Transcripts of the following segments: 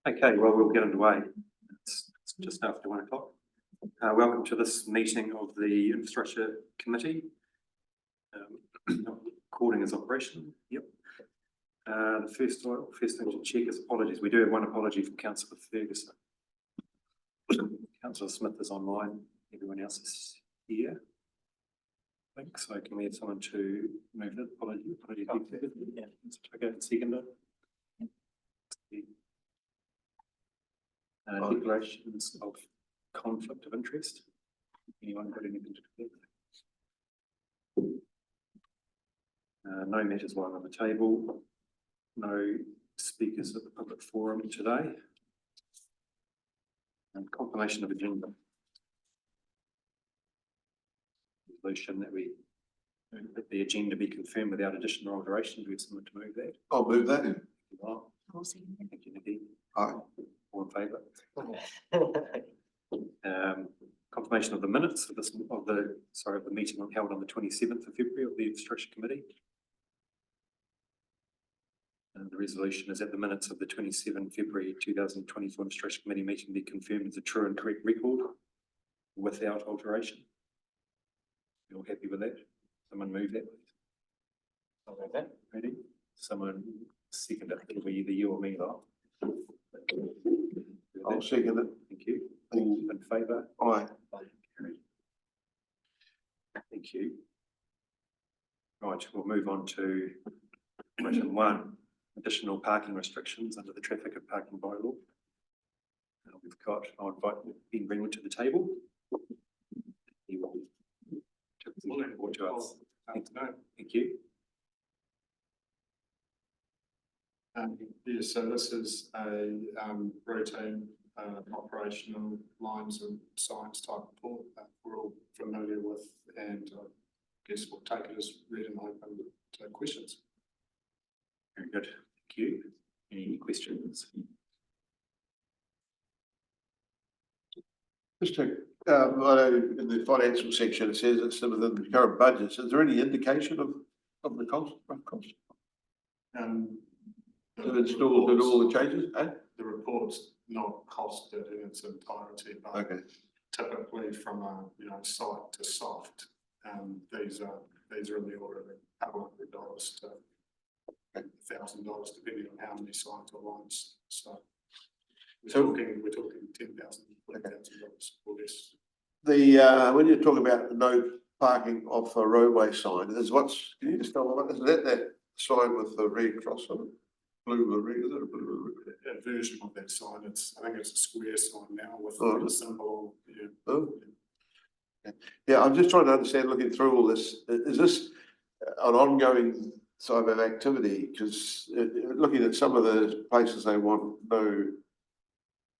Okay, well, we'll get underway. It's just after 1 o'clock. Welcome to this meeting of the Infrastructure Committee. Recording is operational. Yep. The first thing to check is apologies. We do have one apology from Councillor Ferguson. Councillor Smith is online. Everyone else is here. I think so. Can we have someone to move that apology? Yeah. Okay, second. Declarations of conflict of interest. Anyone got anything to declare? No matters lying on the table. No speakers at the public forum today. And confirmation of agenda. Resolution that the agenda be confirmed without additional alteration. Do we have someone to move that? I'll move that. Thank you, Nikki. Aye. All in favour? Confirmation of the minutes of the meeting held on the 27th of February of the Infrastructure Committee. And the resolution is that the minutes of the 27 February 2024 Infrastructure Committee meeting be confirmed as a true and correct record without alteration. You all happy with that? Someone move that, please. I'll move that. Ready? Someone second it. It'll be either you or me, though. I'll second it. Thank you. All in favour? Aye. Thank you. Right, we'll move on to item 1, additional parking restrictions under the traffic and parking bylaw. I'll invite Ben Greenwood to the table. He will report to us. Thank you. Yeah, so this is a routine operational lines and signs type report that we're all familiar with, and I guess we'll take it as read and open to questions. Very good. Thank you. Any questions? Just to, I know in the financial section it says it's within the current budgets. Is there any indication of the cost? To install and all the changes? The report's not costed in its entirety, but okay. Typically from a site to soft, these are in the order of $100 to $1,000 depending on how many sites or lines. So we're talking $10,000, $20,000 or less. When you talk about no parking off a roadway sign, can you just tell me what is that sign with the red cross on it? Blue with red, is it a blue with red? A version of that sign. I think it's a square sign now with a symbol. Yeah. Oh. Yeah, I'm just trying to understand, looking through all this, is this an ongoing sort of activity? Because looking at some of the places they want the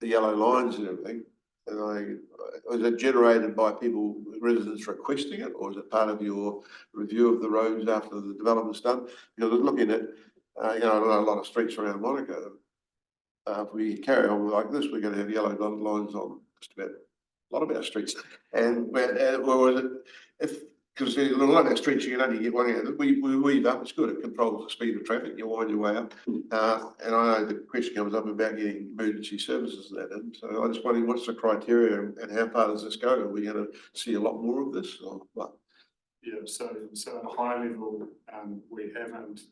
yellow lines and everything, is it generated by residents requesting it, or is it part of your review of the roads after the development's done? Because looking at a lot of streets around Monaco. If we carry on like this, we're going to have yellow dotted lines on just about a lot of our streets. And because a lot of our streets you can only get one out. We weave up. It's good. It controls the speed of traffic. You wind your way up. And I know the question comes up about getting emergency services and that in. So I just wondering what's the criteria and how far does this go? Are we going to see a lot more of this or what? Yeah, so at a high level, we haven't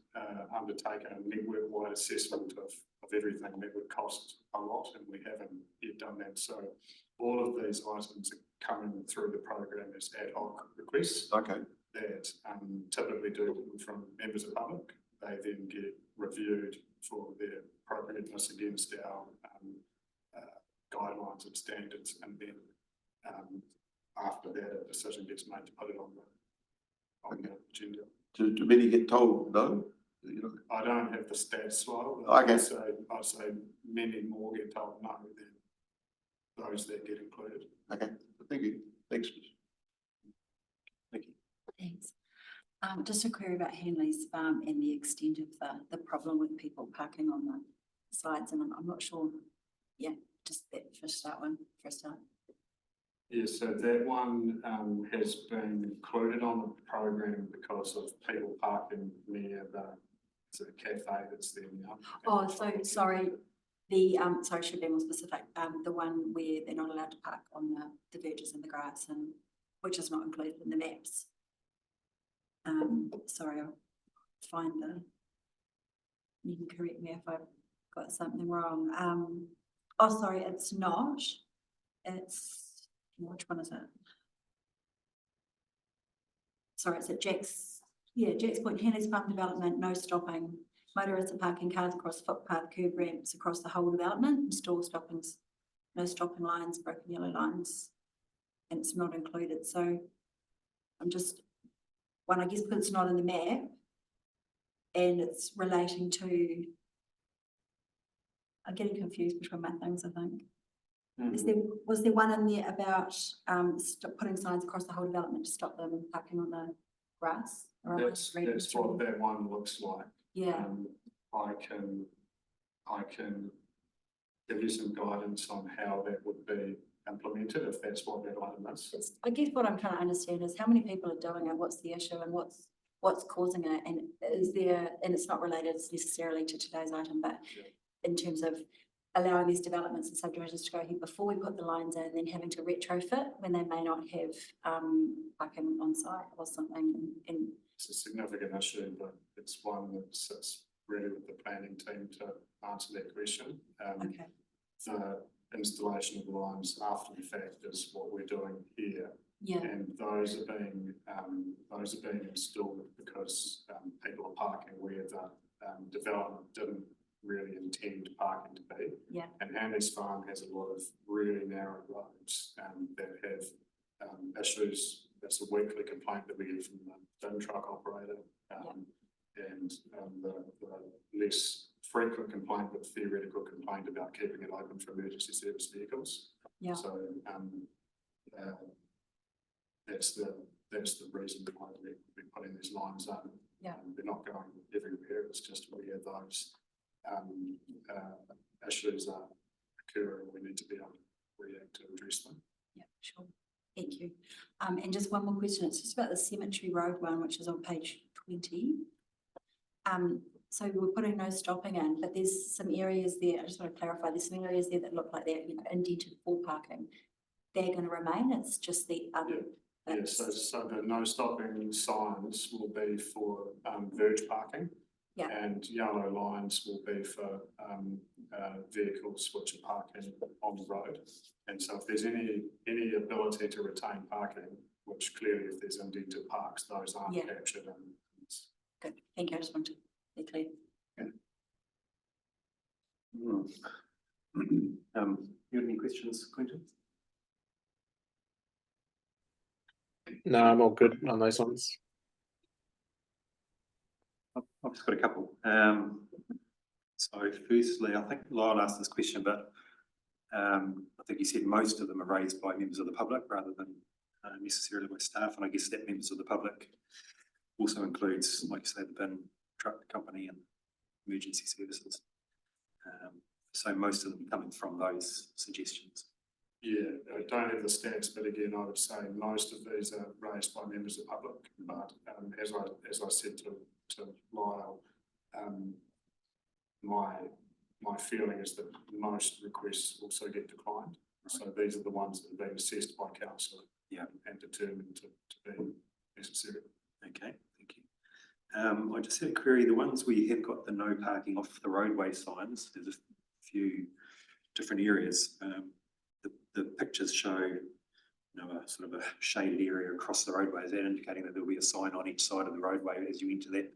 undertaken a network-wide assessment of everything. That would cost a lot, and we haven't yet done that. So all of these items are coming through the program as ad hoc requests. Okay. That typically do come from members of the public. They then get reviewed for their appropriateness against our guidelines and standards, and then after that, a decision gets made to put it on the agenda. Do many get told no? I don't have the stats slide. Okay. I'd say many more get told no than those that get included. Okay. Thank you. Thanks. Thank you. Thanks. Just a query about Henley's Farm and the extent of the problem with people parking on the sides, and I'm not sure. Yeah, just that for start. Yeah, so that one has been included on the program because of people parking near the cafe that's there now. Oh, so sorry. The, sorry, should be more specific, the one where they're not allowed to park on the verges in the grass and, which is not included in the maps. Sorry, I'll find you can correct me if I've got something wrong. Oh, sorry, it's not. It's, which one is it? Sorry, it's at Jack's Point, Henley's Farm Development, no stopping. Motorists are parking cars across footpath, curb ramps across the whole development, install stoppings, no stopping lines, broken yellow lines, and it's not included. So I'm just, one, I guess because it's not in the map and it's relating to, I'm getting confused between my things, I think. Was there one in there about putting signs across the whole development to stop them parking on the grass? Or am I That's reading what through? that one looks like. Yeah, I can give you some guidance on how that would be implemented, if that's what that item is. I guess what I'm trying to understand is how many people are doing it, what's the issue and what's causing it, and is there, and it's not related necessarily to today's item, but in terms of allowing these developments and subdivisions to go ahead before we put the lines in, and then having to retrofit when they may not have parking on site or something. And It's a significant issue, but it's one that sits really with the planning team to answer that question. okay, The installation of the lines after the fact is what we're doing here. yeah, And those are being installed because people are parking where the development didn't really intend parking to be. yeah, And Hanley's Farm has a lot of really narrow roads that have issues. That's a weekly complaint that we get from the bin truck operator. And the less frequent complaint, but theoretical complaint about keeping it open for emergency service vehicles. yeah. So that's the reason why we're putting these lines up. Yeah. They're not going everywhere. It's just where those issues are occurring. We need to be able to react to address them. Yeah, sure. Thank you. And just one more question. It's just about the Cemetery Road one, which is on page 20. So we're putting no stopping in, but there's some areas there, I just want to clarify, there's some areas there that look like they're, you know, indented for parking. They're going to remain, it's just the other. Yeah, so the no stopping signs will be for verge parking. Yeah. And yellow lines will be for vehicles which are parking on the road. And so if there's any ability to retain parking, which clearly if there's indented parks, those aren't captured. Good, thank you, I just wanted to be clear. You have any questions, Quentin? No, I'm all good on those ones. I've just got a couple. So firstly, I think Lyle asked this question, but I think he said most of them are raised by members of the public rather than necessarily by staff. And I guess that members of the public also includes, like you say, the bin truck company and emergency services. So most of them coming from those suggestions. Yeah, I don't have the stats, but again, I would say most of these are raised by members of the public. But as I said to Lyle, my feeling is that most requests also get declined. So these are the ones that have been assessed by council and determined to be necessary. Okay, thank you. I just had a query. The ones where you have got the no parking off the roadway signs, there's a few different areas. The pictures show, you know, a sort of a shaded area across the roadway. Is that indicating that there'll be a sign on each side of the roadway as you enter that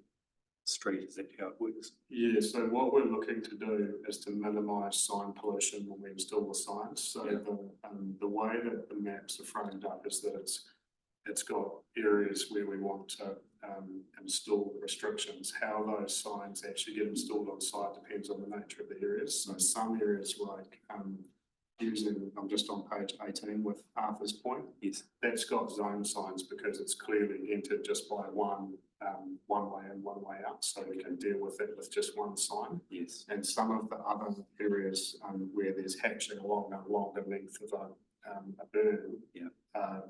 street? Is that how it works? Yeah, so what we're looking to do is to minimise sign pollution when we install the signs. So the way that the maps are framed up is that it's got areas where we want to install restrictions. How those signs actually get installed on site depends on the nature of the areas. So some areas like I'm just on page 18 with Arthur's Point. Yes. That's got zone signs because it's clearly entered just by one way in, one way out. So we can deal with it with just one sign. Yes. And some of the other areas where there's hatching along a longer length of a burn,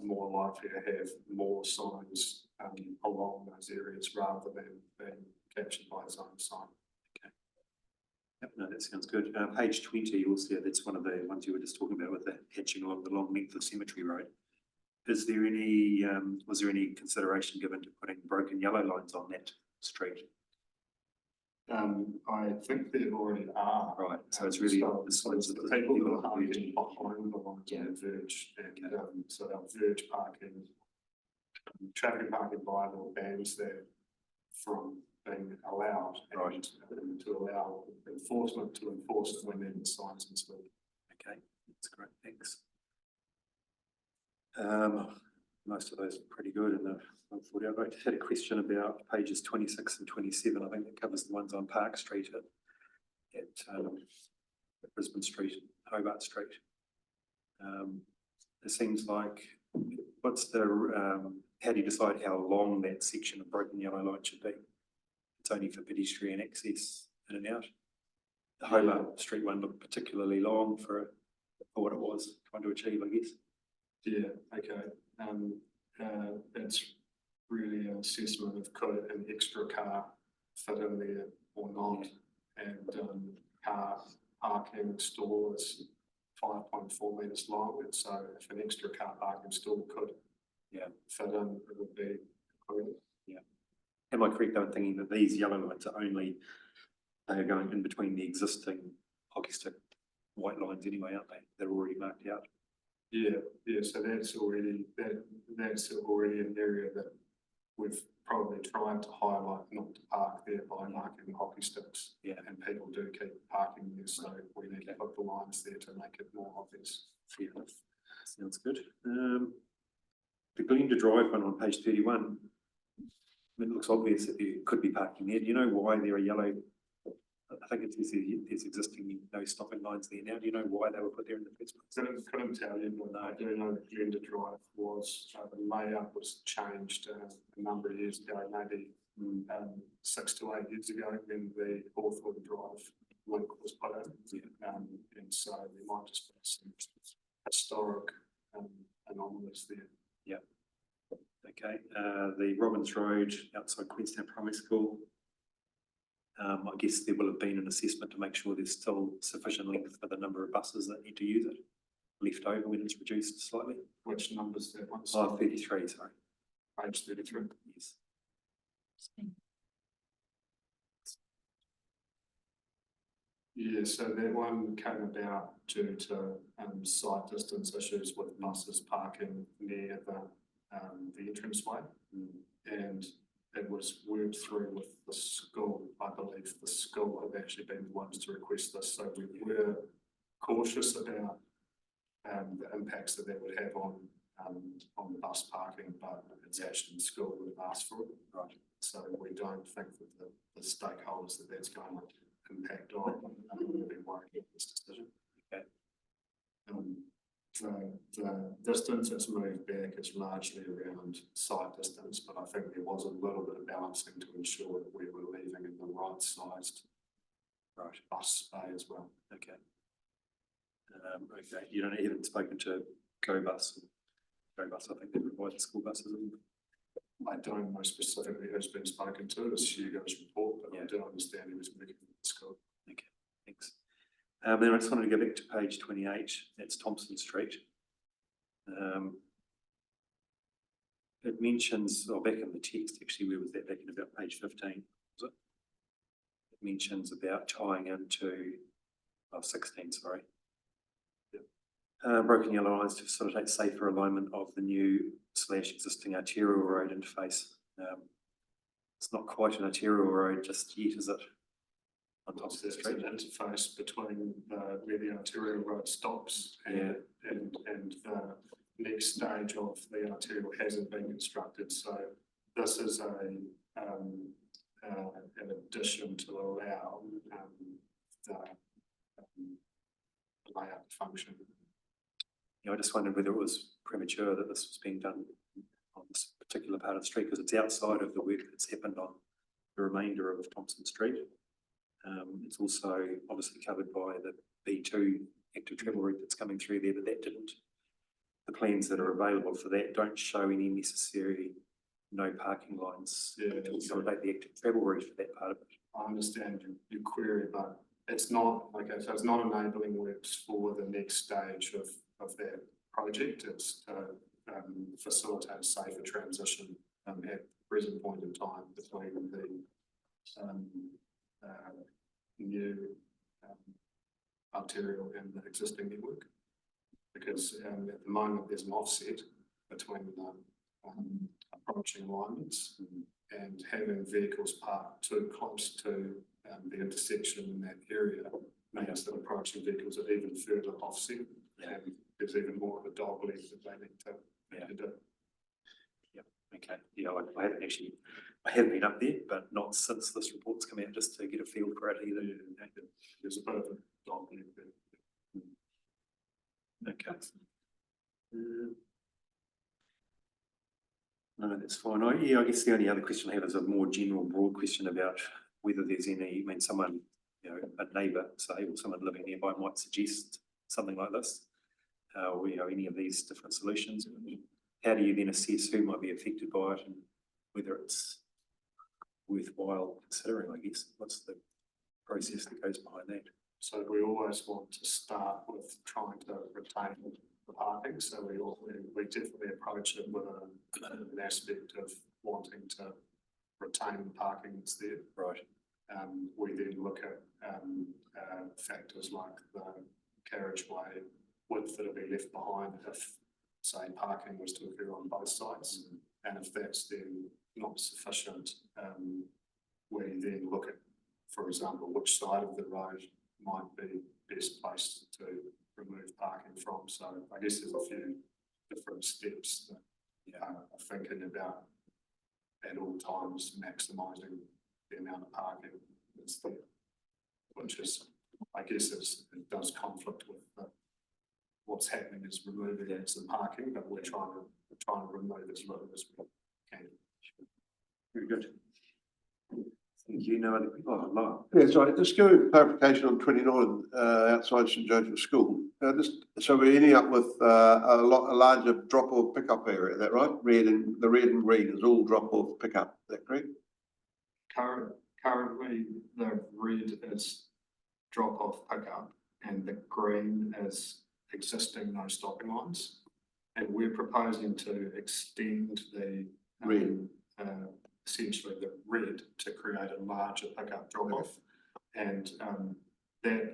more likely to have more signs along those areas rather than being captured by a zone sign. Yep, no, that sounds good. Page 20 also, that's one of the ones you were just talking about with the hatching along the long length of Cemetery Road. Is there any, was there any consideration given to putting broken yellow lines on that street? I think there already are. Right, so it's really So the signs it's of the people that are parking. parking behind the lines on the verge, and so our verge parking, traffic and parking bylaw bans that from being allowed. Right. And to allow enforcement to enforce it when then the signs installed. Okay, that's great, thanks. Most of those are pretty good, and I just had a question about pages 26 and 27. I think that covers the ones on Park Street at Brisbane Street, Hobart Street. It seems like, what's the, how do you decide how long that section of broken yellow line should be? It's only for pedestrian access in and out. The Hobart Street one looked particularly long for what it was trying to achieve, I guess. Yeah, okay. It's really an assessment of could an extra car fit in there or not. And car parking stall is 5.4 metres long, and so if an extra car parking stall could fit in, it would be great. Yeah. Am I correct though in thinking that these yellow lines are only, they are going in between the existing hockey stick white lines anyway, aren't they? They're already marked out. Yeah, so that's already an area that we've probably tried to highlight not to park there by marking hockey sticks. Yeah. And people do keep parking there, so we need to put the lines there to make it more obvious. Fair enough. Sounds good. The Glenda Drive one on page 31. It looks obvious that you could be parking there. Do you know why there are yellow? I think there's existing no stopping lines there now. Do you know why they were put there in the first place? Couldn't tell you, but I do know that Glenda Drive was, the layout was changed a number of years ago, maybe 6 to 8 years ago, when the Hawthorne Drive link was put in. And so there might just be some historic anomalies there. Yeah. Okay. The Robbins Road outside Queenstown Primary School. I guess there will have been an assessment to make sure there's still sufficient length for the number of buses that need to use it, left over when it's reduced slightly. Which numbers that one? 33, sorry. Page 33. Yes. Yeah, so that one came about due to site distance issues with buses parking near the entranceway. And it was worked through with the school. I believe the school have actually been the ones to request this, so we were cautious about the impacts that would have on the bus parking, but it's actually the school that have asked for it. Right. So we don't think that the stakeholders that's going to impact on will be worried about this decision. Okay. The distance that's moved back is largely around site distance, but I think there was a little bit of balancing to ensure that we were leaving in the right sized bus bay as well. Okay. Okay. You haven't spoken to GoBus. GoBus, I think they provide the school buses. I don't know specifically who's been spoken to. It's Hugo's report, but I do understand he was working with the school. Okay, thanks. Then I just wanted to go back to page 28. That's Thompson Street. It mentions, back in the text, actually, where was that? Back in about page 15, was it? It mentions about tying into, 16, sorry. Broken yellow lines to facilitate safer alignment of the new / existing arterial road interface. It's not quite an arterial road just yet, is it? On top of the street. An interface between where the arterial road stops and the next stage of the arterial hasn't been constructed. So this is an addition to allow the layout to function. I just wondered whether it was premature that this was being done on this particular part of the street, because it's outside of the work that's happened on the remainder of Thompson Street. It's also obviously covered by the B2 active travel route that's coming through there, but that didn't. The plans that are available for that don't show any necessary no parking lines to facilitate the active travel route for that part of it. I understand your query, but it's not, okay, so it's not enabling works for the next stage of that project. It's to facilitate a safer transition at the present point in time between the new arterial and the existing network. Because at the moment there's an offset between the approaching alignments, and having vehicles parked too close to the intersection in that area means that approaching vehicles are even further offset, and there's even more of a dog leg that they need to do. Okay, yeah, I have been up there, but not since this report's come out, just to get a feel for it either. There's a bit of a dog leg there. Okay. No, that's fine. I guess the only other question I have is a more general, broad question about whether there's any, someone, a neighbour, say, or someone living nearby might suggest something like this, or, any of these different solutions. How do you then assess who might be affected by it and whether it's worthwhile considering, I guess? What's the process that goes behind that? So we always want to start with trying to retain the parking. So we definitely approach it with an aspect of wanting to retain the parking that's there. Right. We then look at factors like the carriageway width that'll be left behind if, say, parking was to occur on both sides. And if that's then not sufficient, we then look at, for example, which side of the road might be best placed to remove parking from. So I guess there's a few different steps that are thinking about at all times maximising the amount of parking that's there, which is, I guess, it does conflict with what's happening is removing some parking, but we're trying to remove as little as we can. Very good. Thank you. No other people? Oh, Mark. Yeah, sorry, just go with clarification on 29 outside St Joseph's School. So we're ending up with a larger drop-off pickup area, is that right? The red and green is all drop-off pickup, is that correct? Currently, the red is drop-off pickup and the green is existing no stopping lines. And we're proposing to extend the Red. Essentially the red to create a larger pickup drop-off. And the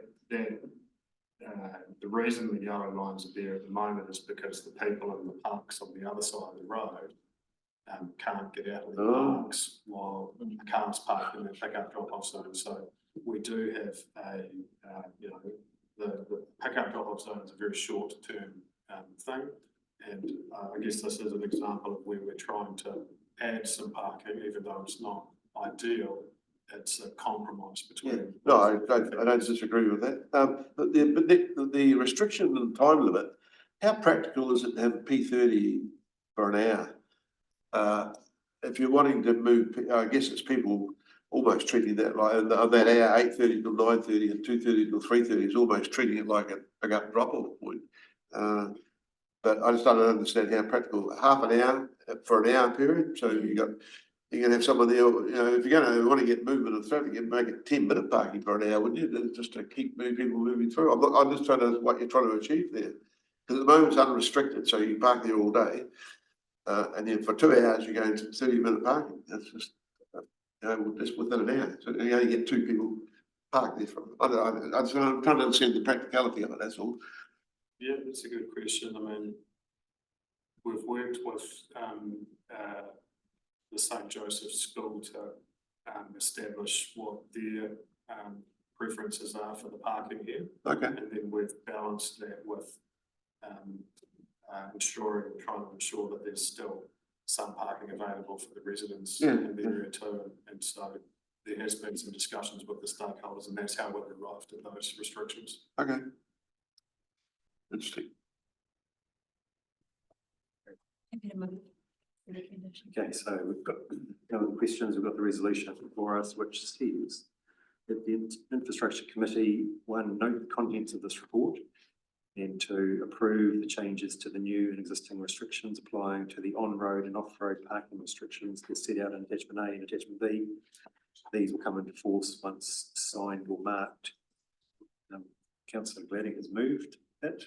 reason the yellow lines are there at the moment is because the people in the parks on the other side of the road can't get out of the parks while the cars park in their pickup drop-off zone. So we do have the pickup drop-off zone is a very short-term thing. And I guess this is an example of where we're trying to add some parking, even though it's not ideal. It's a compromise between. No, I don't disagree with that. But the restriction and time limit, how practical is it to have P30 for an hour? If you're wanting to move, I guess it's people almost treating that like on that hour, 8:30 till 9:30 and 2:30 till 3:30 is almost treating it like a pickup drop-off point. But I just don't understand how practical, half an hour for an hour period. So you're going to have someone there, if you're going to want to get movement of traffic, you make it 10-minute parking for an hour, wouldn't you? Just to keep people moving through. I'm just trying to, what you're trying to achieve there. Because at the moment it's unrestricted, so you park there all day. And then for 2 hours, you're going to 30-minute parking. That's just, just within an hour. So you only get 2 people parked there. I'm trying to understand the practicality of it, that's all. Yeah, that's a good question. I mean, we've worked with the St Joseph's School to establish what their preferences are for the parking here. Okay. And then we've balanced that with trying to ensure that there's still some parking available for the residents in the area too. And so there has been some discussions with the stakeholders, and that's how we've arrived at those restrictions. Okay. Interesting. Happy to move the recommendation. Okay, so we've got the questions, we've got the resolution before us, which says that the Infrastructure Committee, 1, note the contents of this report, and 2, approve the changes to the new and existing restrictions applying to the on-road and off-road parking restrictions that set out in Attachment A and Attachment B. These will come into force once signed or marked Councillor Gladding has moved it.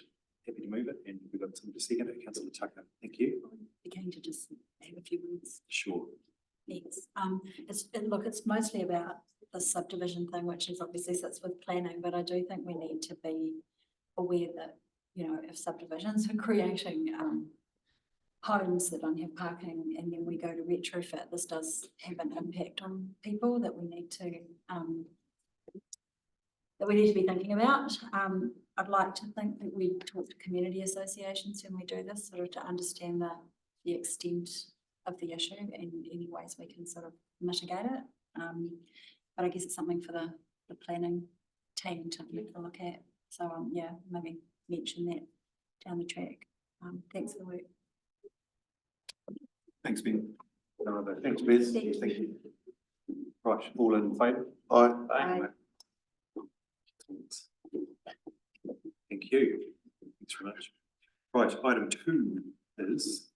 Happy to move it, and we've got someone to second it. Councillor Tucker, thank you. Beginning to just have a few words. Sure. Yes, look, it's mostly about the subdivision thing, which is obviously sits with planning, but I do think we need to be aware that, you know, if subdivisions are creating homes that don't have parking and then we go to retrofit, this does have an impact on people that we need to be thinking about. I'd like to think that we talk to community associations when we do this, sort of to understand the extent of the issue and any ways we can sort of mitigate it. But I guess it's something for the planning team to look at. So yeah, maybe mention that down the track. Thanks for the work. Thanks, Ben. No other, thanks, Beth. Thank you. Thank you. Right, all in favour? Aye. Aye. Thank you. Thanks very much. Right, item 2 is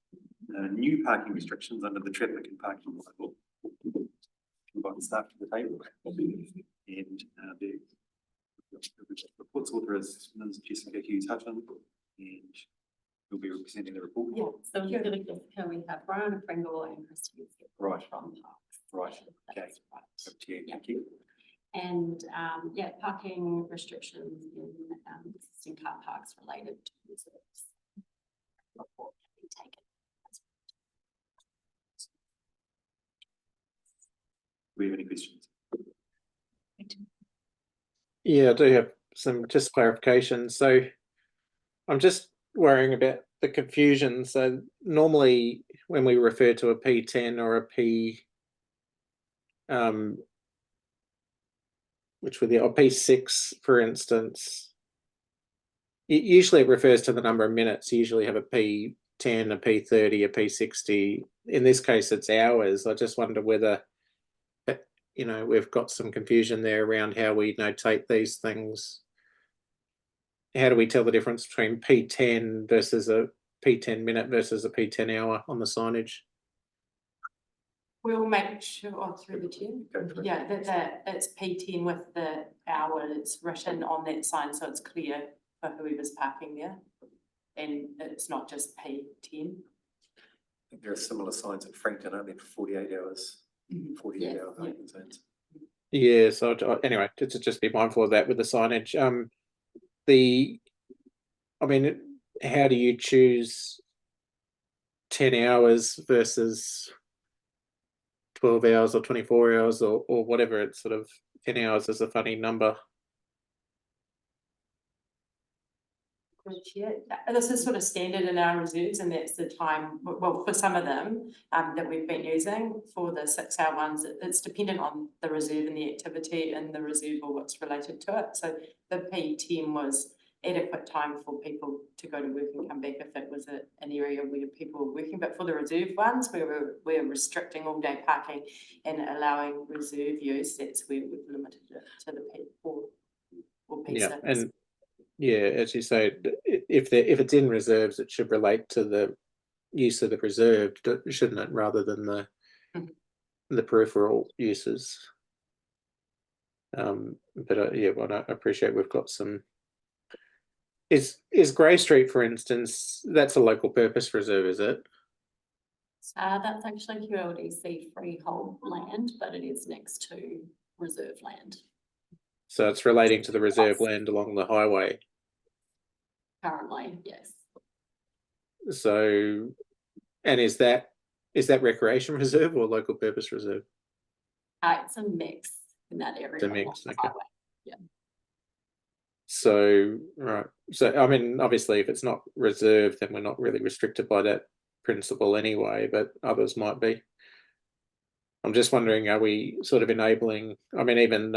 new parking restrictions under the traffic and parking law. Invite staff to the table. And the reports author is Ms. Jessica Hughes Hutton, and we'll be representing the report. Yeah, so here we have Brian Pringle and Christine. Right. From Parks. Right, okay. That's right. Up to you. Yeah. Thank you. And yeah, parking restrictions in existing car parks related to reserves. Report can be taken. Do we have any questions? Yeah, I do have some just clarification. So I'm just worrying about the confusion. So normally when we refer to a P10 or a P, which would be a P6, for instance, usually it refers to the number of minutes. You usually have a P10, a P30, a P60. In this case, it's hours. I just wonder whether, you know, we've got some confusion there around how we notate these things. How do we tell the difference between P10 versus a P10 minute versus a P10 hour on the signage? We'll make sure through the chair. Go for it. Yeah, that it's P10 with the hour, it's written on that sign, so it's clear for whoever's parking there. And it's not just P10. I think there are similar signs at Frankton, aren't there, for 48 hours, 48 Yeah, hour parking zones. Yeah, so anyway, to just be mindful of that with the signage. I mean, how do you choose 10 hours versus 12 hours or 24 hours or whatever? It's sort of 10 hours is a funny number. Yeah, this is sort of standard in our reserves, and that's the time, well, for some of them that we've been using for the 6-hour ones, it's dependent on the reserve and the activity in the reserve or what's related to it. So the P10 was adequate time for people to go to work and come back if it was an area where people were working. But for the reserve ones, where we're restricting all day parking and allowing reserve use, that's where we've limited it to the P4 or P6. Yeah, and yeah, as you say, if it's in reserves, it should relate to the use of the reserved, shouldn't it, rather than the peripheral uses. But yeah, well, I appreciate we've got some. Is Grey Street, for instance, that's a local purpose reserve, is it? That's actually QLDC freehold land, but it is next to reserve land. So it's relating to the reserve land along the highway. Currently, yes. So, and is that recreation reserve or local purpose reserve? It's a mix in that area. It's a mix, along the okay. highway. Yeah. So, right. So, I mean, obviously, if it's not reserved, then we're not really restricted by that principle anyway, but others might be. I'm just wondering, are we sort of enabling, I mean, even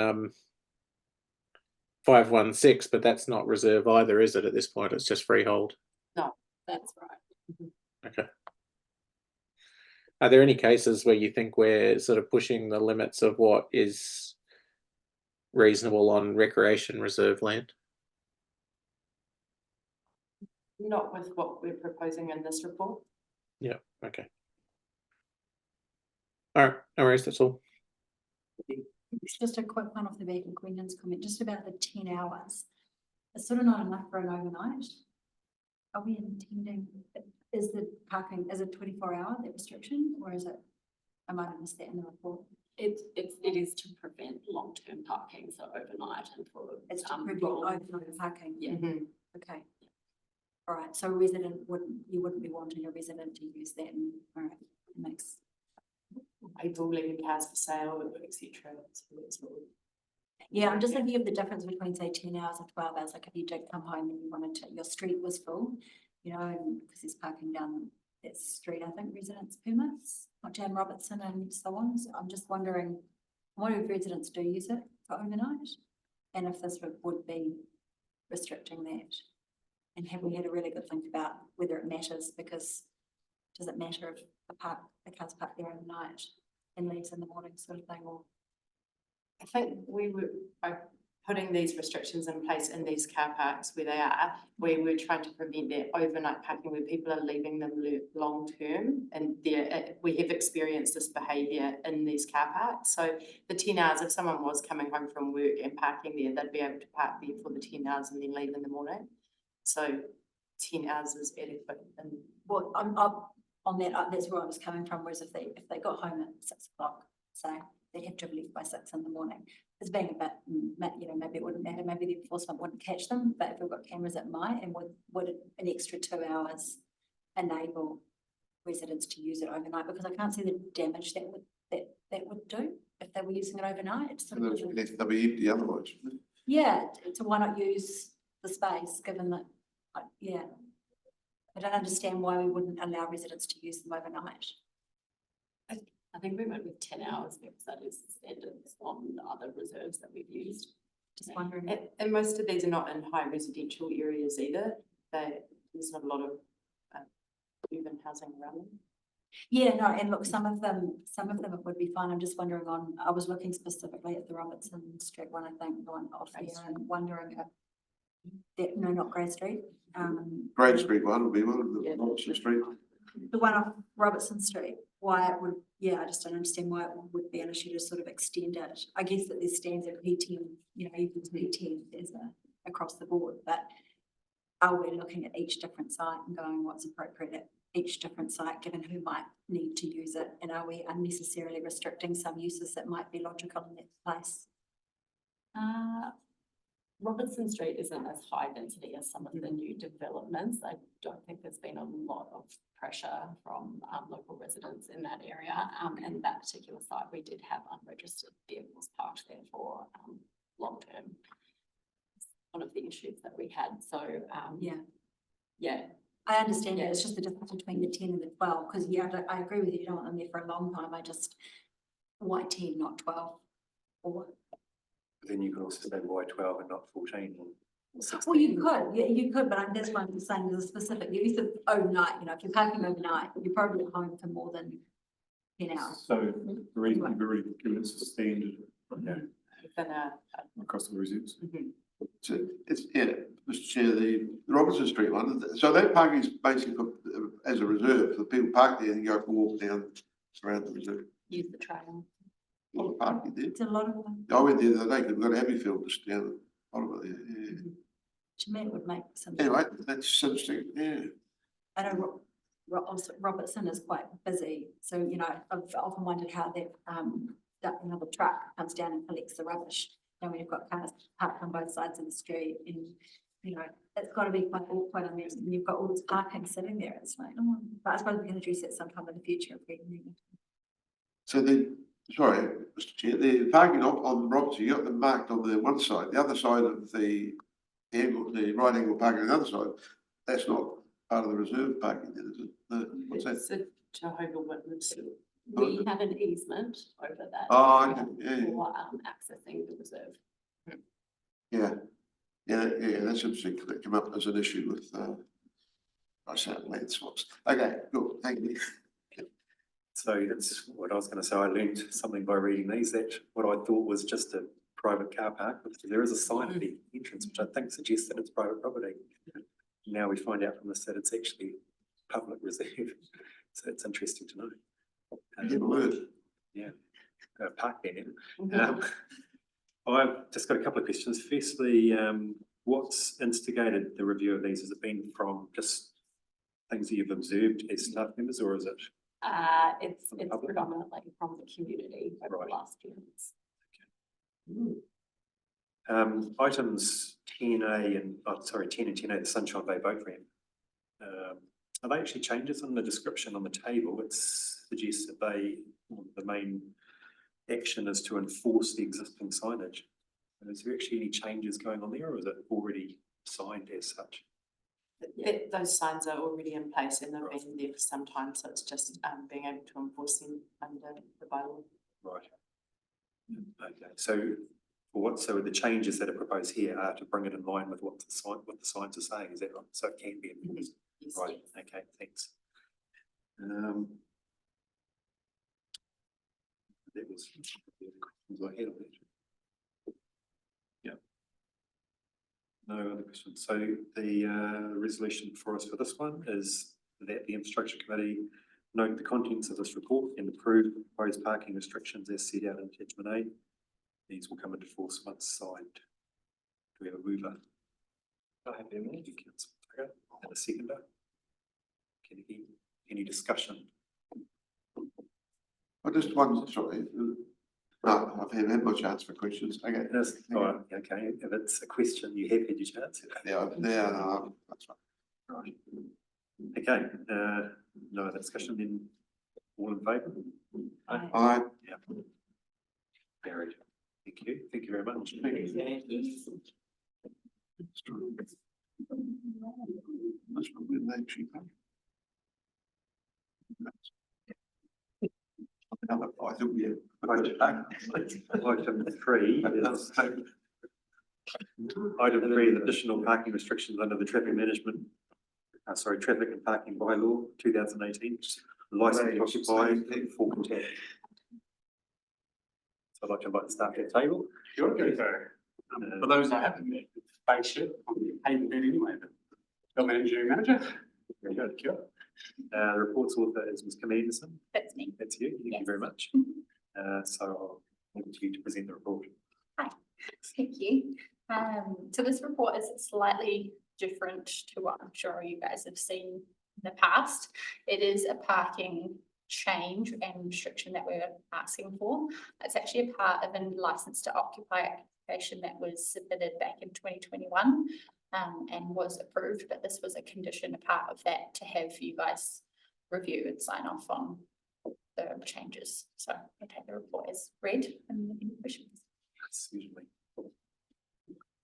516, but that's not reserve either, is it, at this point? It's just freehold. No, that's right. Okay. Are there any cases where you think we're sort of pushing the limits of what is reasonable on recreation reserve land? Not with what we're proposing in this report. Yeah, okay. All right, no worries, that's all. It's just a quick one off the back of Gwendolyn's comment, just about the 10 hours. It's sort of not enough for an overnight. Are we intending, is the parking, is it 24-hour, that restriction, or is it, I might have missed that in the report. It is to prevent long-term parking, so overnight and for. It's to prevent long- overnight parking. Yeah. Okay. All right, so a resident you wouldn't be wanting a resident to use that, and, all right, it makes, People leaving cars for sale, et cetera. So that's all. yeah, I'm just thinking of the difference between, say, 10 hours and 12 hours, like if you did come home and you wanted to, your street was full, you know, and because there's parking down that street, I think residents permits, like Jan Robertson and so on, so I'm just wondering, what if residents do use it for overnight? And if this would be restricting that? And have we had a really good think about whether it matters, because does it matter if a car's parked there overnight and leaves in the morning sort of thing, or? I think we were, by putting these restrictions in place in these car parks where they are, we were trying to prevent that overnight parking where people are leaving them long term. And there, we have experienced this behaviour in these car parks. So the 10 hours, if someone was coming home from work and parking there, they'd be able to park there for the 10 hours and then leave in the morning. So 10 hours is adequate. And Well, I'm up on that, that's where I was coming from, whereas if they got home at 6 o'clock, say, they have to leave by 6 in the morning. It's being a bit, you know, maybe it wouldn't matter, maybe the enforcement wouldn't catch them, but if we've got cameras, it might, and would an extra 2 hours enable residents to use it overnight? Because I can't see the damage that would do if they were using it overnight. It's sort of- They'll be empty otherwise. Shouldn't yeah, so why not use the space, given that, yeah. I don't understand why we wouldn't allow residents to use them overnight. I think we went with 10 hours because that is the standards on the other reserves that we've used. Just wondering. and most of these are not in high residential areas either. There's not a lot of urban housing around them. Yeah, no, and look, some of them it would be fine. I'm just wondering I was looking specifically at the Robertson Street one, I think, the one off there, and wondering if that, no, not Grey Street. Grade Street one would be one of the Yeah. Robertson Street. The one off Robertson Street, why it would, yeah, I just don't understand why it would be an issue to sort of extend it. I guess that there's standard P10, you know, even P10 is across the board, but are we looking at each different site and going what's appropriate at each different site, given who might need to use it? And are we unnecessarily restricting some uses that might be logical in that place? Robertson Street isn't as high density as some of the new developments. I don't think there's been a lot of pressure from local residents in that area. And that particular site, we did have unregistered vehicles parked there for long term. One of the issues that we had. So yeah. I understand that, it's just the difference between the 10 and the 12, because yeah, I agree with you, you don't want them there for a long time. Why 10, not 12? Or Then you could also say why 12 and not 14 or 16. well, you could, yeah, you could, but that's why I'm saying there's a specific use of overnight. You know, if you're parking overnight, you're probably at home for more than 10 hours. So the reason you've already given us a standard, Within across the reserves. So it's, yeah, Mr. Chair, the Robertson Street one, so that parking is basically for, as a reserve for people park there and go for a walk down around the reserve. Use the trail. A lot of parking there. It's a lot of them. I went there the other day, 'cause we've got a happy field just down the bottom of there, yeah. To me, it would make some. Anyway, that's interesting, yeah. I know Robertson is quite busy, so, you know, I've often wondered how that, you know, the truck comes down and collects the rubbish. And when you've got cars parked on both sides of the street, and, you know, it's got to be quite awkward, I mean, you've got all this parking sitting there, it's like, oh, but I suppose we can address that sometime in the future if we need it. So sorry, Mr. Chair, the parking on Robertson, you got them marked on the one side, the other side of the angle, the right angle parking on the other side, that's not part of the reserve parking then, is it? What's that? It's a Jehovah Witness. We have an easement over that. Oh, okay, yeah. For accessing the reserve. Yeah, that's interesting, because that came up as an issue with, I said land swaps. Okay, cool, thank you. So that's what I was going to say. I learned something by reading these, that what I thought was just a private car park, but there is a sign at the entrance, which I think suggests that it's private property. Now we find out from this that it's actually public reserve. So it's interesting to know. Good word. Park there now. I've just got a couple of questions. Firstly, What's instigated the review of these? Has it been from just things that you've observed as staff members, or is it? It's public? predominantly from the community over Right. the last few months. Items 10A and, 10 and 10A, the Sunshine Bay boat ramp. Are they actually changes in the description on the table? It suggests that the main action is to enforce the existing signage. And is there actually any changes going on there, or is it already signed as such? Those signs are already in place and they've been there for some time, so it's just being able to enforce them under the bylaw. Right. Okay, so so the changes that are proposed here are to bring it in line with what the signs are saying, is that right? So it can be enforced. Yes. Right, okay, thanks. That was the questions I had on that. Yeah. No other questions. So the resolution for us for this one is that the infrastructure committee note the contents of this report and approve the proposed parking restrictions as set out in attachment A. These will come into force once signed. Do we have a mover? I have a mover. Okay, and a seconder. Any discussion? I just wonder, sorry, no, I've had my chance for questions. Okay. Yes, all right, okay. If it's a question, you have had your chance. Yeah, no, that's right. Right. Okay, no other discussion, then all in favour? Aye. Yeah. Carried. Thank you very much. That's probably the name she found. I think we have. Item 3 is additional parking restrictions under the traffic management, traffic and parking bylaw 2018, licensed occupied for contact. So I'd like to invite the staff to the table. Sure, go for those I haven't met, spaceship, haven't been anyway, but building engineering manager. Very good. The report's author is Ms. Kim Anderson. That's me. That's you. Thank you Yes. very much. So I'll leave it to you to present the report. Thank you. So this report is slightly different to what I'm sure you guys have seen in the past. It is a parking change and restriction that we're asking for. It's actually a part of a license to occupy application that was submitted back in 2021 and was approved, but this was a condition, a part of that, to have you guys review and sign off on the changes. So I take the report as read and any questions. That's usually. Do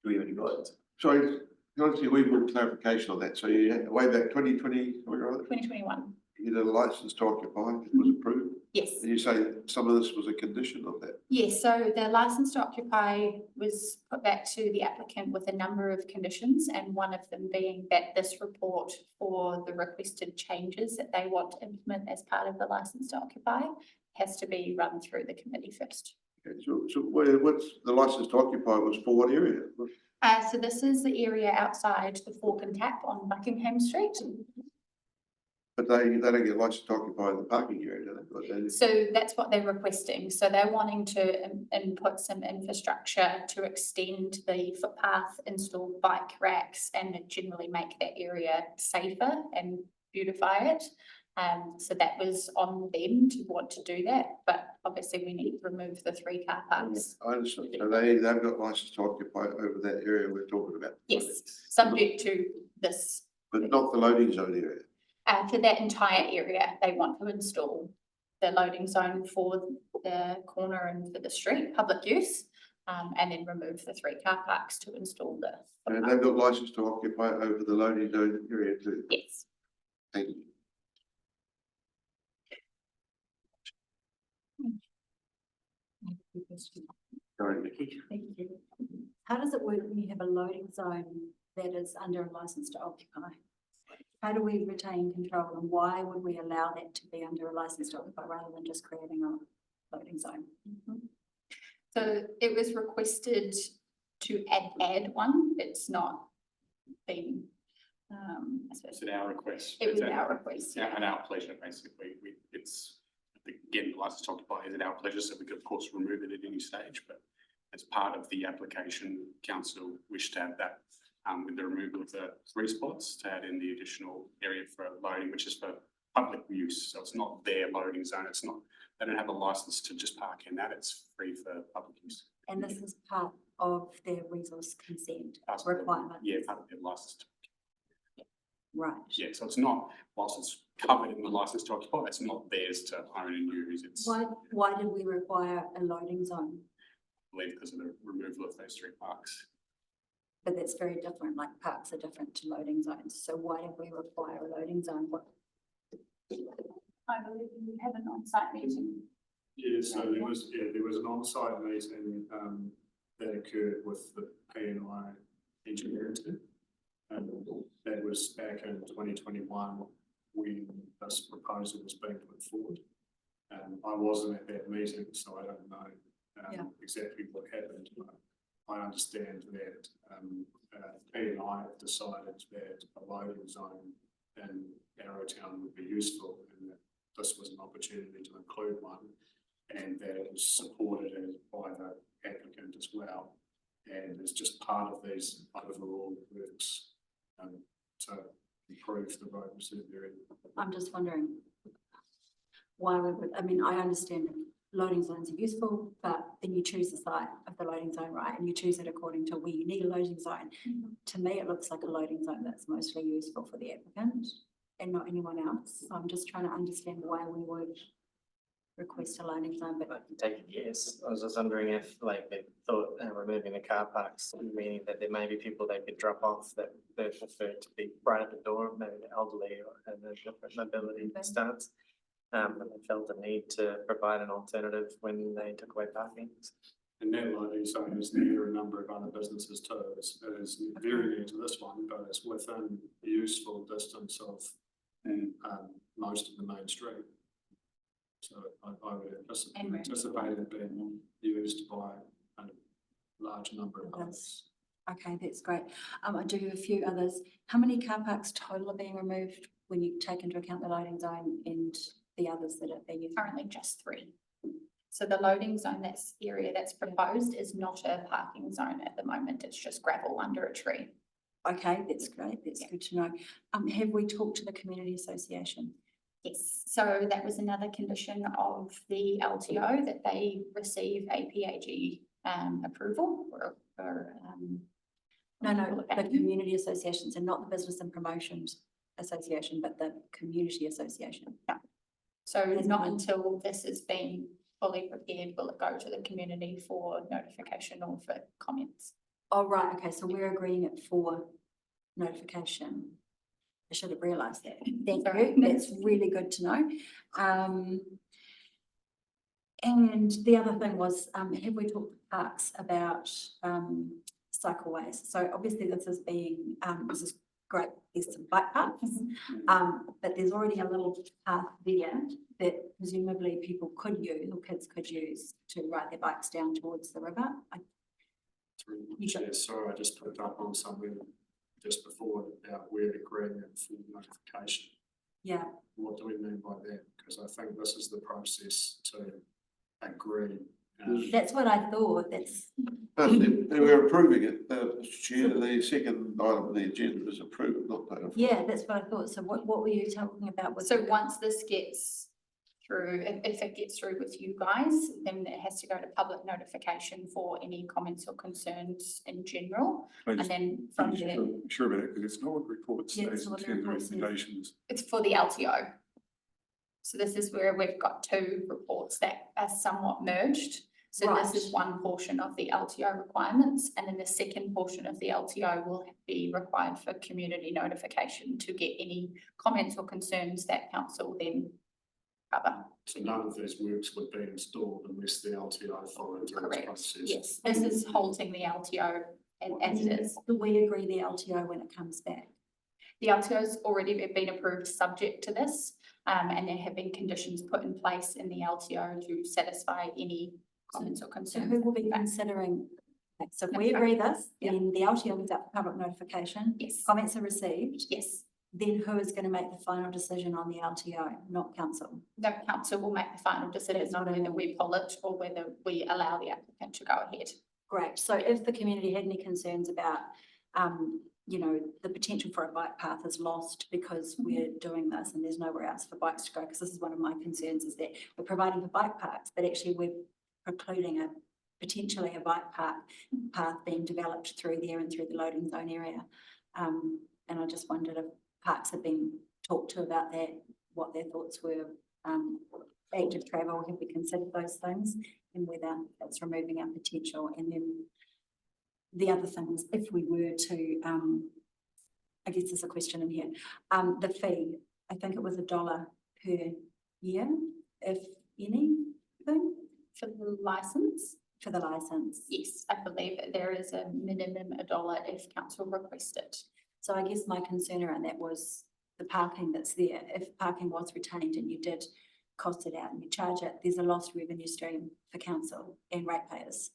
we have any questions? Sorry, can I see a wee bit of clarification on that? So you had way back 2020, where are they? 2021, You had a license to occupy, it was approved. yes. And you say some of this was a condition of that. Yes, so the license to occupy was put back to the applicant with a number of conditions, and one of them being that this report for the requested changes that they want to implement as part of the license to occupy has to be run through the committee first. Okay, so what's the license to occupy was for what area? So this is the area outside the Fork and Tap on Buckingham Street. But they don't get license to occupy in the parking area, do they? So that's what they're requesting. So they're wanting to input some infrastructure to extend the footpath, install bike racks, and generally make that area safer and beautify it. So that was on them to want to do that, but obviously we need to remove the 3 car parks. I understand. So they've got license to occupy over that area we're talking about. Yes, subject to this. But not the loading zone area. For that entire area, they want to install the loading zone for the corner and for the street, public use, and then remove the 3 car parks to install the. And they've got license to occupy over the loading zone area too. Yes. Thank you. Sorry, Nikki. Thank you. How does it work when you have a loading zone that is under a license to occupy? How do we retain control, and why would we allow that to be under a license to occupy rather than just creating a loading zone? So it was requested to add one. It's not been, I suppose. It's at our request. It was It's at- our request, Yeah, yeah. at our pleasure, basically. It's, again, license to occupy is at our pleasure, so we could of course remove it at any stage, but as part of the application, council wished to have that with the removal of the 3 spots to add in the additional area for loading, which is for public use. So it's not their loading zone. It's not, they don't have a license to just park in that. It's free for public use. And this is part of their resource consent Part of the- requirement. Yeah, part of their license. Right. Yeah, so it's not, whilst it's covered in the license to occupy, it's not theirs to own and use. It's, I Why did we require a loading zone? believe, because of the removal of those 3 parks. But that's very different, like parks are different to loading zones. So why did we require a loading zone? What, I believe we had an on-site meeting. Yeah, so there was an on-site meeting, that occurred with the P&I engineering team. And that was back in 2021 when this proposal was being put forward. I wasn't at that meeting, so I don't know, Yeah. exactly what happened, but I understand that, P&I have decided that a loading zone in Arrowtown would be useful, and that this was an opportunity to include one, and that it was supported by the applicant as well. And it's just part of these overall works, to improve the road reserve area. I'm just wondering why we would, I mean, I understand loading zones are useful, but then you choose the site of the loading zone, right? And you choose it according to where you need a loading zone. To me, it looks like a loading zone that's mostly useful for the applicant and not anyone else. So I'm just trying to understand why we would request a loading zone, but I can take it, yes. I was just wondering if like they thought removing the car parks, meaning that there may be people they could drop off that they prefer to be right at the door, maybe the elderly or in a different mobility stance. And they felt the need to provide an alternative when they took away parking. And that loading zone is near a number of other businesses too. It is very near to this one, but it's within useful distance of most of the main street. So I would anticipate it being used by a large number of others. okay, that's great. I do have a few others. How many car parks total are being removed when you take into account the loading zone and the others that are being used? Currently just 3. So the loading zone, that's area that's proposed, is not a parking zone at the moment. It's just gravel under a tree. Okay, that's great. That's good to know. Have we talked to the community association? Yes, so that was another condition of the LTO, that they receive a PAG approval or No, the community associations and not the business and promotions association, but the community association. So not until this has been fully prepared will it go to the community for notification or for comments. Oh, right. Okay. So we're agreeing it for notification. I should have realised that. Thank Sorry. you. That's really good to know. And the other thing was, have we talked to parks about cycleways? So obviously this is being, this is great. There's some bike paths, but there's already a little path there that presumably people could use or kids could use to ride their bikes down towards the river. Yeah, sorry, I just put it up on somewhere just before about we're agreeing it for notification. Yeah. What do we mean by that? Because I think this is the process to agree. That's what I thought. That's We're approving it. The second item of the agenda is approved, not notified. yeah, that's what I thought. So what were you talking about? With So once this gets through, if it gets through with you guys, then it has to go to public notification for any comments or concerns in general. And then from there, Sure about it, because it's not what the report Yeah, it's says in not what the terms of report says. recommendations. it's for the LTO. So this is where we've got 2 reports that are somewhat merged. So this is Right. one portion of the LTO requirements, and then the second portion of the LTO will be required for community notification to get any comments or concerns that council then cover. So none of these works would be installed unless the LTO followed its Correct. process. Yes, this is halting the LTO as it is. Do we agree the LTO when it comes back? The LTO's already been approved subject to this, and there have been conditions put in place in the LTO to satisfy any comments or So concerns. who will be considering? So if we agree this, then the LTO goes out for public notification, Yes, comments are received, yes. then who is going to make the final decision on the LTO, not council? The council will make the final decision on whether we pull it or whether we allow the applicant to go ahead. Great. So if the community had any concerns about the potential for a bike path is lost because we're doing this and there's nowhere else for bikes to go. Because this is one of my concerns, is that we're providing for bike parks, but actually we're precluding potentially a bike path being developed through there and through the loading zone area. And I just wondered if parks have been talked to about that, what their thoughts were. Active travel, have we considered those things, and whether it's removing our potential? And then the other things, if we were to, I guess there's a question in here, the fee, I think it was $1 per year, if anything, For the license, for the license. yes, I believe that there is a minimum $1 if council request it. So I guess my concern around that was the parking that's there. If parking was retained and you did cost it out and you charge it, there's a lost revenue stream for council and ratepayers,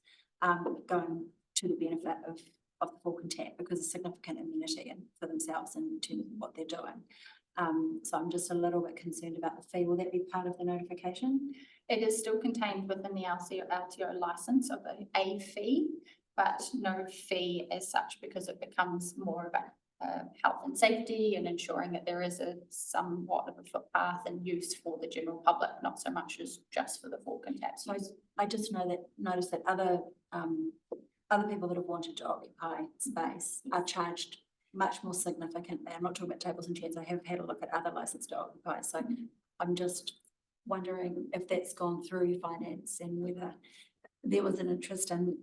going to the benefit of the Falcon Tap, because it's a significant amenity and for themselves in terms of what they're doing. So I'm just a little bit concerned about the fee. Will that be part of the notification? It is still contained within the LTO license of a fee, but no fee as such, because it becomes more about health and safety and ensuring that there is a somewhat of a footpath and use for the general public, not so much as just for the Falcon Taps. So I just noticed that other people that have wanted to occupy space are charged much more significantly. I'm not talking about tables and chairs. I have had a look at other licensed to occupy. So I'm just wondering if that's gone through finance and whether there was an interest in,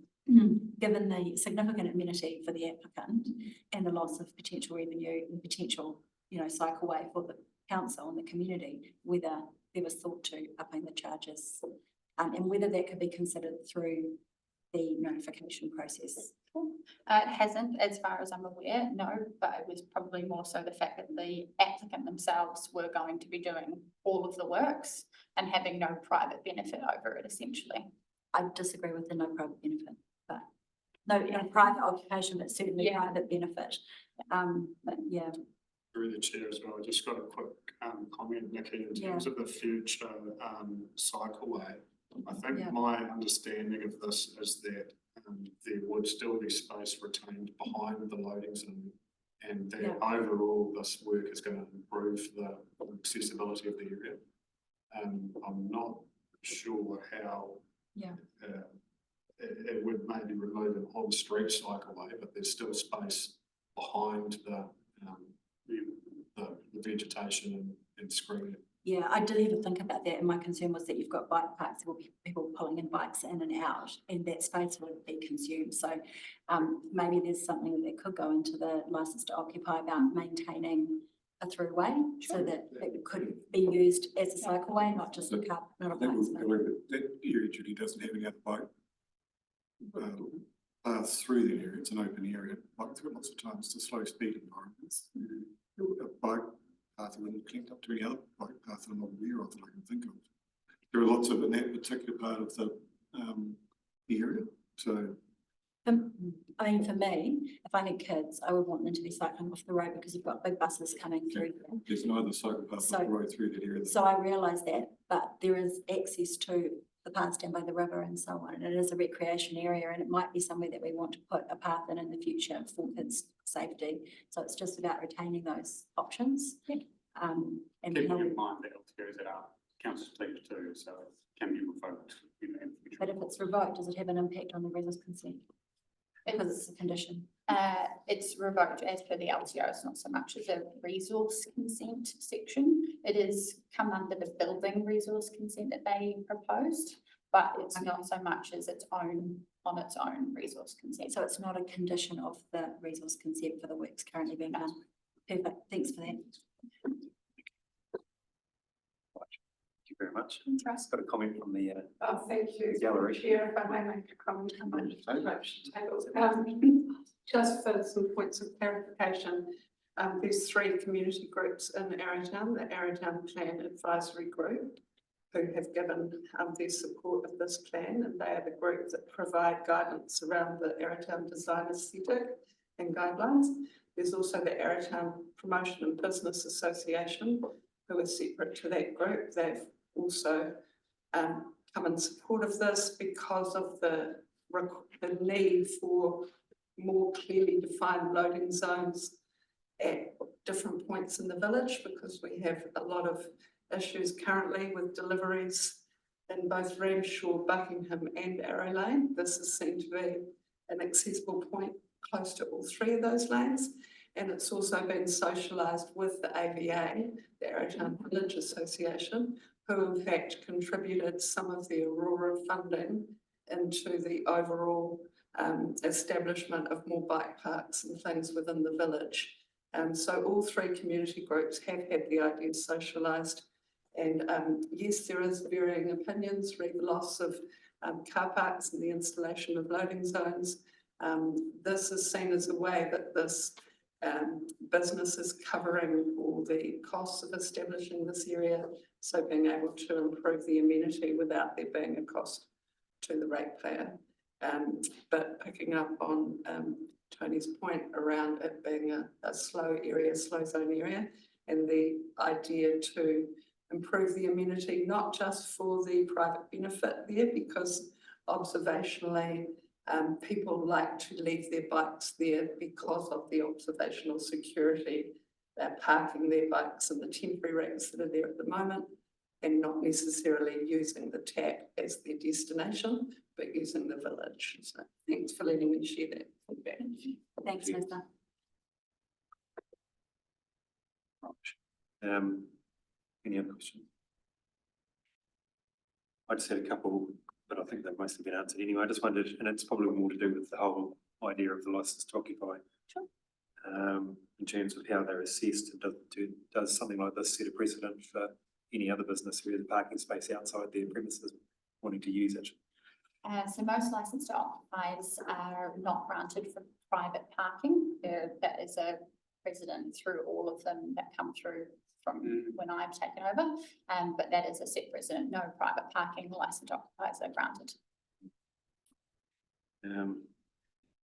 given the significant amenity for the applicant and the loss of potential revenue and potential, cycleway for the council and the community, whether there was thought to upping the charges, and whether that could be considered through the notification process. It hasn't, as far as I'm aware, no, but it was probably more so the fact that the applicant themselves were going to be doing all of the works and having no private benefit over it, essentially. I disagree with the no private benefit, but no, private occupation, but certainly private benefit. But yeah. Through the chair as well, I just got a quick comment, Nikki, in terms of the future cycleway. I think my understanding of this is that there would still be space retained behind the loading zone, and that overall this work is going to improve the accessibility of the area. I'm not sure how it would maybe remove an on-street cycleway, but there's still space behind the vegetation and screening. Yeah, I did even think about that, and my concern was that you've got bike parks, there will be people pulling in bikes in and out, and that space will be consumed. So maybe there's something that could go into the license to occupy about maintaining a throughway, so that it could be used as a cycleway, not just a car, not a bike. That area actually doesn't have any other bike paths through that area. It's an open area. Bikes got lots of times to slow speed environments. A bike path wouldn't connect up to any other bike path that I'm not aware of that I can think of. There are lots of in that particular part of the area. So I mean, for me, if I had kids, I would want them to be cycling off the road because you've got big buses coming through there. there's no other cycle path that right through that area. So I realise that, but there is access to the paths down by the river and so on, and it is a recreation area, and it might be somewhere that we want to put a path in the future for kids' safety. So it's just about retaining those options. And keeping in mind that areas that are council pleased too, so it can be revoked. But if it's revoked, does it have an impact on the resource consent? Because it's a condition. It's revoked as per the LTO. It's not so much as a resource consent section. It is come under the building resource consent that they proposed, but it's not so much as its own resource consent. So it's not a condition of the resource consent for the works currently being done. Perfect. Thanks for that. Thank you very much. Got a comment from the thank you, gallery. Chair, if I may make a comment on my tables. Just for some points of clarification, there's 3 community groups in Arrowtown, the Arrowtown Plan Advisory Group, who have given their support of this plan, and they are the group that provide guidance around the Arrowtown Design Aesthetic and guidelines. There's also the Arrowtown Promotion and Business Association, who are separate to that group. They've also come in support of this because of the need for more clearly defined loading zones at different points in the village, because we have a lot of issues currently with deliveries in both Ramshaw, Buckingham and Arrow Lane. This is seen to be an accessible point close to all three of those lanes. And it's also been socialised with the AVA, the Arrowtown Village Association, who in fact contributed some of the Aurora funding into the overall establishment of more bike parks and things within the village. So all three community groups have had the ideas socialised. And yes, there is varying opinions, re the loss of car parks and the installation of loading zones. This is seen as a way that this business is covering all the costs of establishing this area, so being able to improve the amenity without there being a cost to the ratepayer. But picking up on Tony's point around it being a slow zone area, and the idea to improve the amenity, not just for the private benefit there, because observationally, people like to leave their bikes there because of the observational security. They're parking their bikes in the temporary racks that are there at the moment and not necessarily using the tap as their destination, but using the village. So thanks for letting me share that feedback. Thanks, Nessa. Any other questions? I just had a couple, but I think they've mostly been answered anyway. I just wondered, and it's probably more to do with the whole idea of the license to occupy. Sure. In terms of how they're assessed, does something like this set a precedent for any other business who has a parking space outside their premises wanting to use it? So most licensed occupiers are not granted for private parking. That is a precedent through all of them that come through from when I've taken over. But that is a set precedent. No private parking licensed occupiers are granted.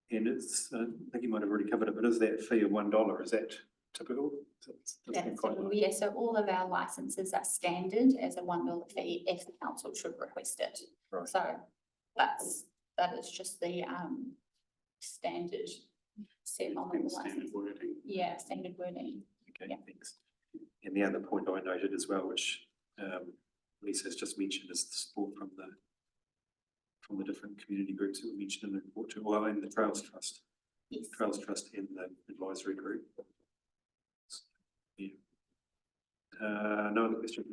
And it's, I think you might have already covered it, but is that fee of $1? Is that typical? Yeah, so all of our licenses are standard as a $1 fee if the council should request it. Right. So that is just the standard set on the license. Standard wording. Yeah, standard wording. Okay, Yeah. thanks. And the other point I noted as well, which Lisa's just mentioned, is the support from the different community groups that were mentioned in the report too, well, and the Trails Trust. Yes. Trails Trust and the advisory group. Yeah. No other question?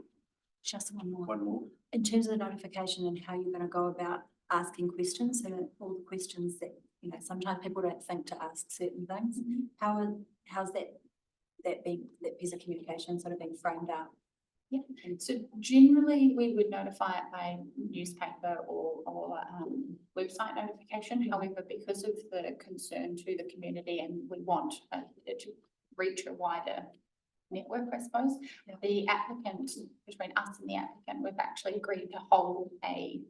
Just one more. One more. In terms of the notification and how you're going to go about asking questions, so all the questions that, you know, sometimes people don't think to ask certain things. How's that piece of communication sort of being framed out? Yeah, so generally we would notify it by newspaper or website notification. However, because of the concern to the community and we want it to reach a wider network, I suppose, the applicant, between us and the applicant, we've actually agreed to hold a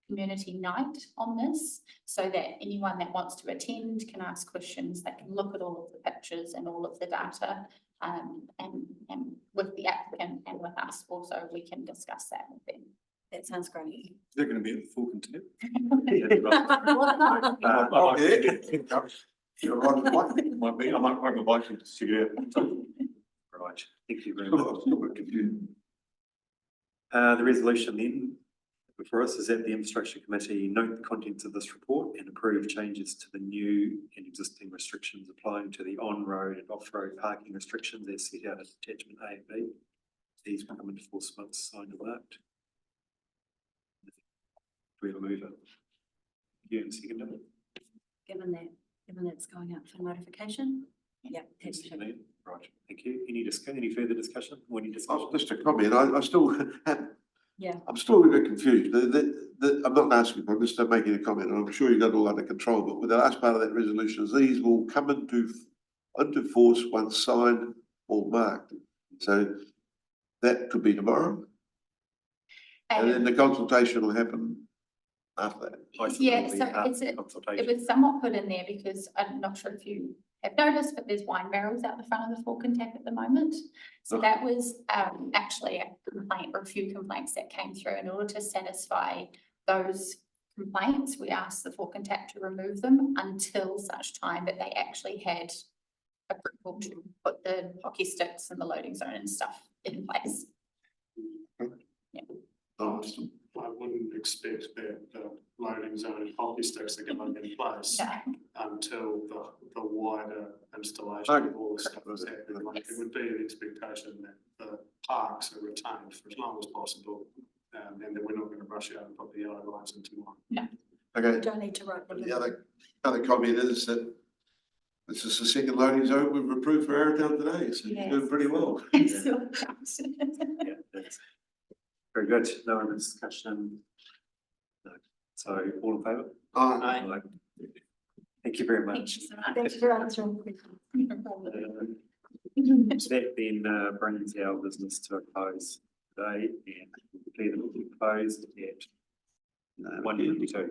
community night on this so that anyone that wants to attend can ask questions, they can look at all of the pictures and all of the data, and with the applicant and with us also, we can discuss that with them. That sounds great. They're going to be at the full content. You're right. Might be, I might ride my bike into the studio. Right, thank you very Still much. a bit confused. The resolution then before us is that the Infrastructure Committee note the contents of this report and approve changes to the new and existing restrictions applying to the on-road and off-road parking restrictions as set out in attachment A and B. These will come into force once signed and marked. Do we have a mover? You and second. Given that it's going out for notification. Yeah. Right, thank you. Any further discussion? Or any discussion? Just a comment, I still have. Yeah. I'm still a bit confused. I'm not asking, I'm just making a comment, and I'm sure you got it all under control, but with the last part of that resolution is these will come into force once signed or marked. So that could be tomorrow. And then the consultation will happen after that. Yeah, so it was somewhat put in there because I'm not sure if you have noticed, but there's wine barrels out the front of the Falcon Tap at the moment. So that was actually a complaint or a few complaints that came through in order to satisfy those complaints, we asked the Fork and Tap to remove them until such time that they actually had approval to put the hockey sticks and the loading zone and stuff in place. I wouldn't expect that the loading zone and hockey sticks are going to be in place No, until the wider installation of all the stuff is happening. Like, it would be an expectation that the parks are retained for as long as possible. And that we're not going to rush out and put the yellow lines into one. Okay, You don't need to write. the other comment is that this is the second loading zone we've approved for Arrowtown today, so you're doing pretty well. excellent. Yeah, that's very good. No other discussion. No. So all in favour? Aye. Thank you very Thank much. you so much. Thanks for answering. No problem. So that then brings our business to a close today and declare the meeting closed at 1:22.